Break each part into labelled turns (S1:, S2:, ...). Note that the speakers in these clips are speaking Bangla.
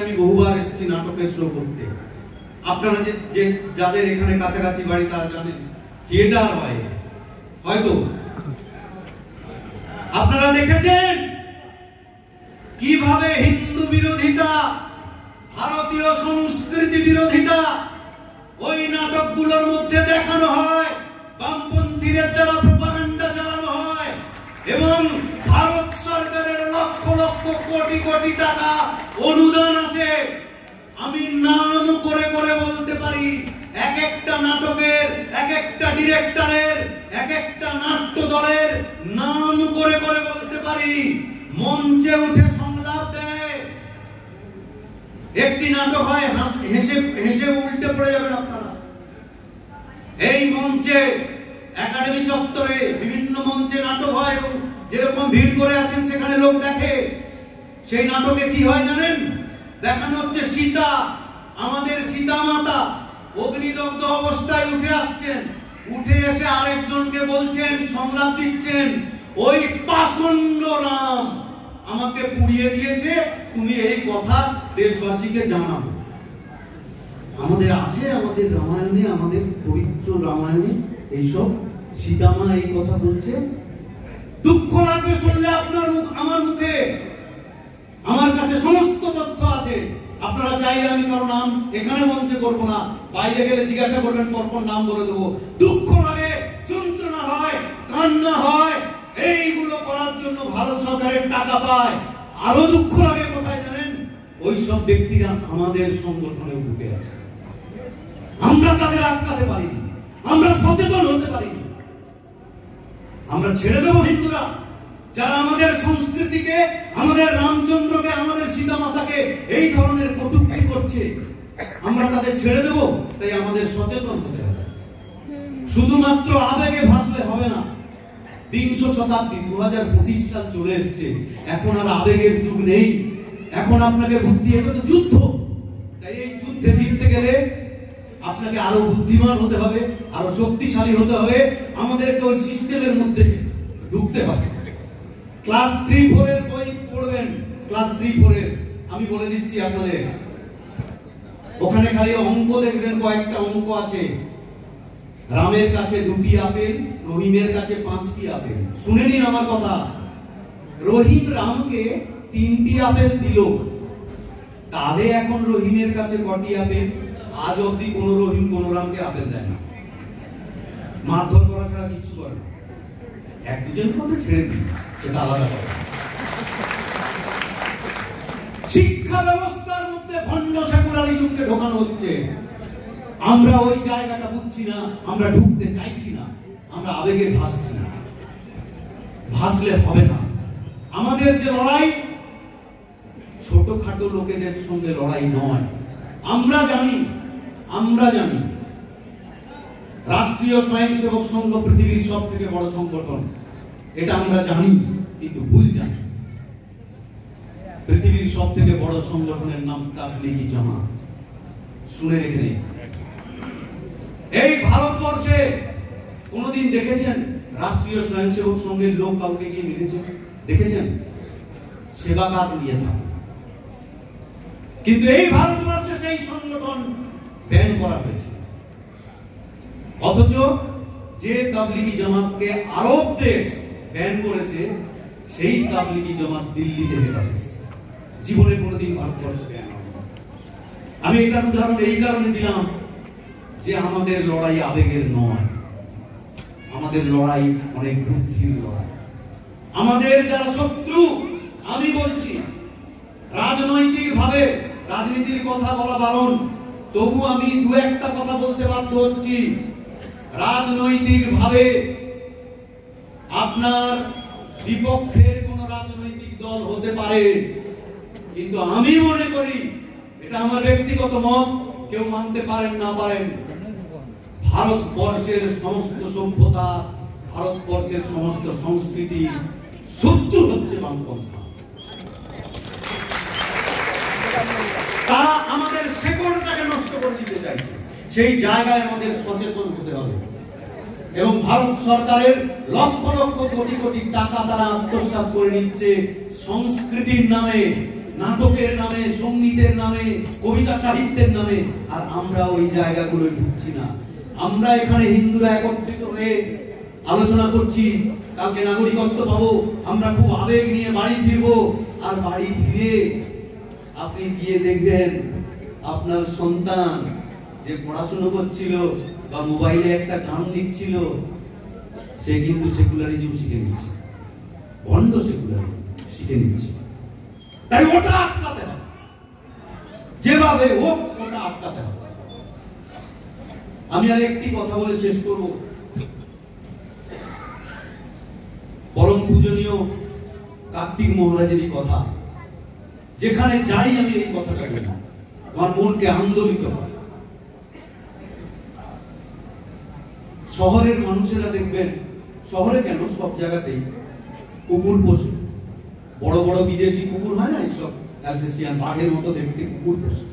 S1: আমি বহুবার এসেছি নাটকের শো করতে। আপনারা যে যাদের এখানে কাছাকাছি বাড়ি তারা জানেন থিয়েটার হয়, হয়তো আপনারা দেখেছেন কিভাবে হিন্দু বিরোধিতা, ভারতীয় সংস্কৃতি বিরোধিতা ওই নাটকগুলোর মধ্যে দেখানো হয়, বামপন্থীদের দ্বারা প্রপাগান্ডা চালানো হয় এবং ভারত সরকারের লক্ষ লক্ষ কোটি কোটি টাকা অনুদান আছে। আমি নাম করে করে বলতে পারি, এক একটা নাটকের, এক একটা ডিরেক্টরের, এক একটা নাট্য দলের নাম করে করে বলতে পারি। মঞ্চে উঠে সংলাপ দেয়, একটি নাটক হয়, হেসে হেসে উল্টে পড়ে যাবেন আপনারা। এই মঞ্চে, একাডেমি চত্বরে, বিভিন্ন মঞ্চে নাটক হয় এবং যেরকম ভিড় করে আছেন সেখানে লোক দেখে। সেই নাটকে কি হয় জানেন? দেখানো হচ্ছে সীতা, আমাদের সীতা মাতা অগ্নিদগ্ধ অবস্থায় উঠে আসছেন, উঠে এসে আরেকজনকে বলছেন, সংলাপ দিচ্ছেন, ওই পাষণ্ড রাম আমাকে পুড়িয়ে দিয়েছে, তুমি এই কথা দেশবাসীকে জানাবো। আমাদের আছে, আমাদের রামায়ণে, আমাদের পবিত্র রামায়ণে এইসব সীতামা এই কথা বলছে। দুঃখ লাগবে শুনলে আপনার আমার মুখে, আমার কাছে সমস্ত তথ্য আছে। আপনারা চাইলে আমি কারো নাম এখানে মঞ্চে করবো না, বাইরে গেলে জিজ্ঞাসা করবেন, পরপর নাম বলে দেবো। দুঃখ লাগে, যন্ত্রণা হয়, কান্না হয়, এইগুলো করার জন্য ভারত সরকারের টাকা পায়। আরো দুঃখ লাগে কোথায় জানেন? ওই সব ব্যক্তিরা আমাদের সংগঠনেও ঢুকে আছে, আমরা তাদের আটকাতে পারিনি, আমরা সচেতন হতে পারিনি। আমরা ছেড়ে দেবো হিন্দুরা যারা আমাদের সংস্কৃতিকে, আমাদের রামচন্দ্রকে, আমাদের সীতা মাতাকে এই ধরনের কটূক্তি করছে, আমরা তাদের ছেড়ে দেব? তাই আমাদের সচেতন হতে হবে। শুধুমাত্র আবেগে ভাসলে হবে না। বিংশ শতাব্দী, 2025 সাল চলে এসছে, এখন আর আবেগের যুগ নেই। এখন আপনাকে বুদ্ধি, এটা তো যুদ্ধ। তাই এই যুদ্ধে জিততে গেলে আপনাকে আরো বুদ্ধিমান হতে হবে, আরো শক্তিশালী হতে হবে। আমাদেরকে ওই সিস্টেমের মধ্যে ঢুকতে হবে। ক্লাস 3-4 এর বই পড়বেন, ক্লাস 3-4 এর, আমি বলে দিচ্ছি আপনাদের। ওখানে খালি অঙ্ক দেখবেন, কয়েকটা অঙ্ক আছে। রামের কাছে 2টি আপেল, রহিমের কাছে 5টি আপেল। শুনে নিন আমার কথা। রহিম রামকে 3টি আপেল দিল, তাহলে এখন রহিমের কাছে কটি আপেল? আজ অব্দি কোন রহিম কোন রামকে আপেল দেয় না, মারধর করা ছাড়া কিছু করে না। এক দুজন কথা ছেড়ে দিন, সেটা আলাদা কথা। শিক্ষা ব্যবস্থার মধ্যে ভণ্ড সেকুলারিজমকে ঢোকানো হচ্ছে। আমরা ওই জায়গাটা বুঝছি না, আমরা ঢুকতে চাইছি না, আমরা আবেগে ভাসছি না। ভাসলে হবে না। আমাদের যে লড়াই, ছোটখাটো লোকেদের সঙ্গে লড়াই নয়। আমরা জানি রাষ্ট্রীয় স্বয়ংসেবক সংঘ পৃথিবীর সব থেকে বড় সংগঠন, এটা আমরা জানি, কিন্তু ভুল জানি। পৃথিবীর সব থেকে বড় সংগঠনের নাম তাবলিগি জামাত। শুনে রেখে নিন। এই ভারতবর্ষে কোনদিন দেখেছেন রাষ্ট্রীয় স্বয়ংসেবক সংঘের লোক কাউকে গিয়ে মেরেছেন? দেখেছেন? সেবা কাজ নিয়ে থাকে। কিন্তু এই ভারতবর্ষে সেই সংগঠন ব্যান করা হয়েছে। অথচ যে তাবলিগি জামাতকে আরব দেশ ব্যান করেছে, সেই তাবলিগি জামাত দিল্লি থেকে হয়েছে। জীবনে কোনোদিন ভারতবর্ষে ব্যান হবে। আমি এটার উদাহরণ এই কারণে দিলাম যে আমাদের লড়াই আবেগের নয়, আমাদের লড়াই অনেক বুদ্ধির লড়াই। আমাদের যারা শত্রু, আমি বলছি রাজনৈতিক ভাবে রাজনীতির কথা বলা বারণ, তবু আমি দু একটা কথা বলতে বাধ্য হচ্ছি। রাজনৈতিক ভাবে আপনার বিপক্ষের কোন রাজনৈতিক দল হতে পারে, কিন্তু আমি মনে করি, এটা আমার ব্যক্তিগত মত, কেউ মানতে পারেন না পারেন, ভারতবর্ষের সমস্ত সভ্যতা, ভারতবর্ষের সমস্ত সংস্কৃতি শত্রু হচ্ছে বামপন্থা। তারা আমাদের শেকড়টাকে নষ্ট করে দিতে চাইছে। সেই জায়গায় আমাদের সচেতন হতে হবে। এবং ভারত সরকারের লক্ষ লক্ষ কোটি কোটি টাকা তারা আত্মসাৎ করে নিচ্ছে সংস্কৃতির নামে। নাটকের নামে, সঙ্গীতের নামে, কবিতা সাহিত্যের নামে, আর আমরা ওই জায়গাগুলোয় ঢুকছি না। আমরা এখানে হিন্দুরা একত্রিত হয়ে আলোচনা করছি, কালকে নাগরিকত্ব পাবো, আমরা খুব আবেগ নিয়ে বাড়ি ফিরবো। আর বাড়ি ফিরে আপনি গিয়ে দেখবেন আপনার সন্তান যে পড়াশুনো করছিল বা মোবাইলে একটা গান দিচ্ছিল, সে কিন্তু সেকুলারিজম শিখে নিচ্ছে, ভণ্ড সেকুলারিজম শিখে নিচ্ছে। তাই ওটা আটকাতে হবে, যেভাবে হোক ওটা আটকাতে হবে। আমি আর একটি কথা বলে শেষ করব। পরম পূজনীয় কার্তিক মহারাজেরই কথা, যেখানে যাই আমি এই কথাটা বলি, আমার মনকে আন্দোলিত হয়। শহরের মানুষেরা দেখবেন, শহরে কেন সব জায়গাতেই কুকুর পোষে, বড় বড় বিদেশি কুকুর হয় না, এইসব অ্যালসেসিয়ান বাঘের মতো দেখতে কুকুর পোষে।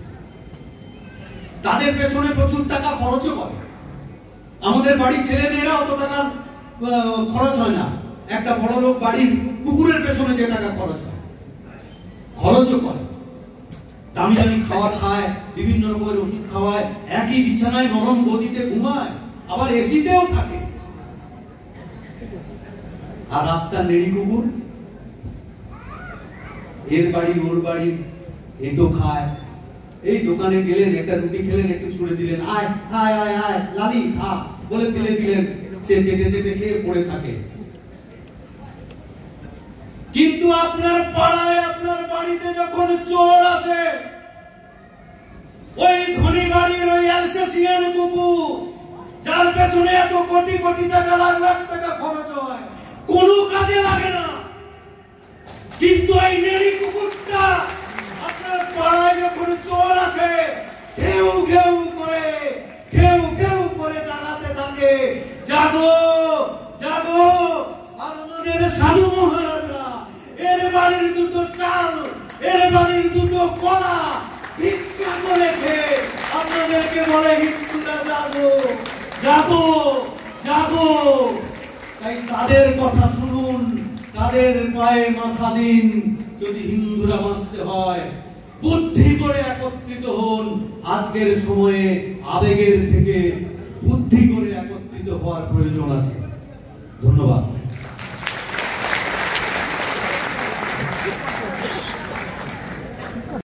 S1: তাদের পেছনে প্রচুর টাকা খরচও করে। আমাদের বাড়ির ছেলে মেয়েরা অত টাকা খরচ হয় না, একটা বড় লোক বাড়ির কুকুরের পেছনে যে টাকা খরচ হয়, খরচও করে। দামি দামি খাবার খায়, বিভিন্ন রকমের ওষুধ খাওয়ায়, একই বিছানায় নরম গদিতে ঘুমায়, আবার এসিতেও থাকে। আর রাস্তার নেড়ি কুকুর এর বাড়ি ওর বাড়ি এটো খায়। এই দোকানে গেলেন, একটা রুটি খেলেন, একটু ছুঁড়ে দিলেন, আয় আয় আয় আয় লালি খা বলে ফেলে দিলেন, সে চেটে চেটে খেয়ে পড়ে থাকে। কিন্তু আপনার পাড়ায়, আপনার বাড়িতে যখন চোর আসে, ওই ধনী বাড়ির ওই অ্যালসেসিয়ান কুকুর, যার পেছনে এত কোটি কোটি টাকা, লাখ লাখ টাকা খরচ হয়, কোনো কাজে লাগে না, কিন্তু এই নেড়ি কুকুরটা আপনার পাড়ায় যখন চোর আসে, ঘেউ ঘেউ করে জাগাতে থাকে, জাগো জাগো। আর আমাদের সাধু মহারাজরা এর বাড়ির দুটো চাল, এর বাড়ির দুটো কলা ভিক্ষা করে খেয়ে আপনাদেরকে বলে, হিন্দুরা জাগো জাগো জাগো। তাই তাদের কথা শুনুন, তাদের পায়ে মাথা দিন। যদি হিন্দুরা বাঁচতে হয়, বুদ্ধি করে একত্রিত হন। আজকের সময়ে আবেগের থেকে বুদ্ধি করে একত্রিত হওয়ার প্রয়োজন আছে। ধন্যবাদ।